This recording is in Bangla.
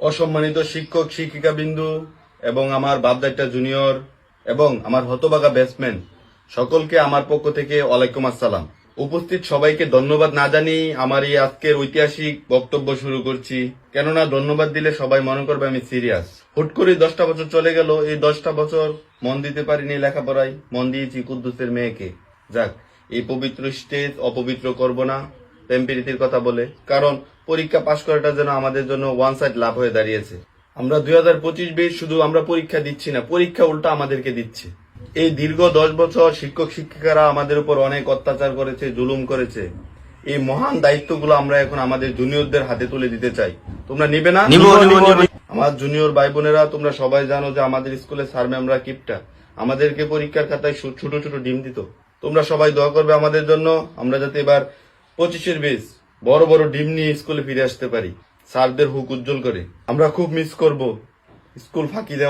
অসম্মানিত শিক্ষক শিক্ষিকা বিন্দু এবং আমার বাপদাইটা জুনিয়র এবং আমার হতবাগা ব্যাটসম্যান সকলকে আমার পক্ষ থেকে ওয়ালাইকুম আসসালাম। উপস্থিত সবাইকে ধন্যবাদ না জানিয়ে আমার এই আজকের ঐতিহাসিক বক্তব্য শুরু করছি, কেননা ধন্যবাদ দিলে সবাই মনে করবে আমি সিরিয়াস। হুট করে 10টা বছর চলে গেল, এই 10টা বছর মন দিতে পারিনি লেখাপড়ায়, মন দিয়েছি কুদ্দুসের মেয়েকে। যাক, এই পবিত্র স্টেজ অপবিত্র করব না প্রেম প্রীতির কথা বলে, কারণ পরীক্ষা পাশ করাটা যেন আমাদের জন্য ওয়ান সাইড লাভ হয়ে দাঁড়িয়েছে। আমরা 2025-20 শুধু আমরা পরীক্ষা দিচ্ছি না, পরীক্ষা উল্টা আমাদেরকে দিচ্ছে। এই দীর্ঘ 10 বছর শিক্ষক শিক্ষিকারা আমাদের উপর অনেক অত্যাচার করেছে, জুলুম করেছে। এই মহান দায়িত্বগুলো আমরা এখন আমাদের জুনিয়রদের হাতে তুলে দিতে চাই। তোমরা নিবে না? আমার জুনিয়র ভাই বোনেরা, তোমরা সবাই জানো যে আমাদের স্কুলে স্যার ম্যামরা কিপটা আমাদেরকে পরীক্ষার খাতায় ছোট ছোট ডিম দিত। তোমরা সবাই দোয়া করবে আমাদের জন্য, আমরা যাতে এবার 25-এর বেশ বড় বড় ডিম নিয়ে স্কুলে ফিরে আসতে পারি, স্যারদের হুক উজ্জ্বল করে। আমরা খুব মিস করব স্কুল ফাঁকি দেওয়া।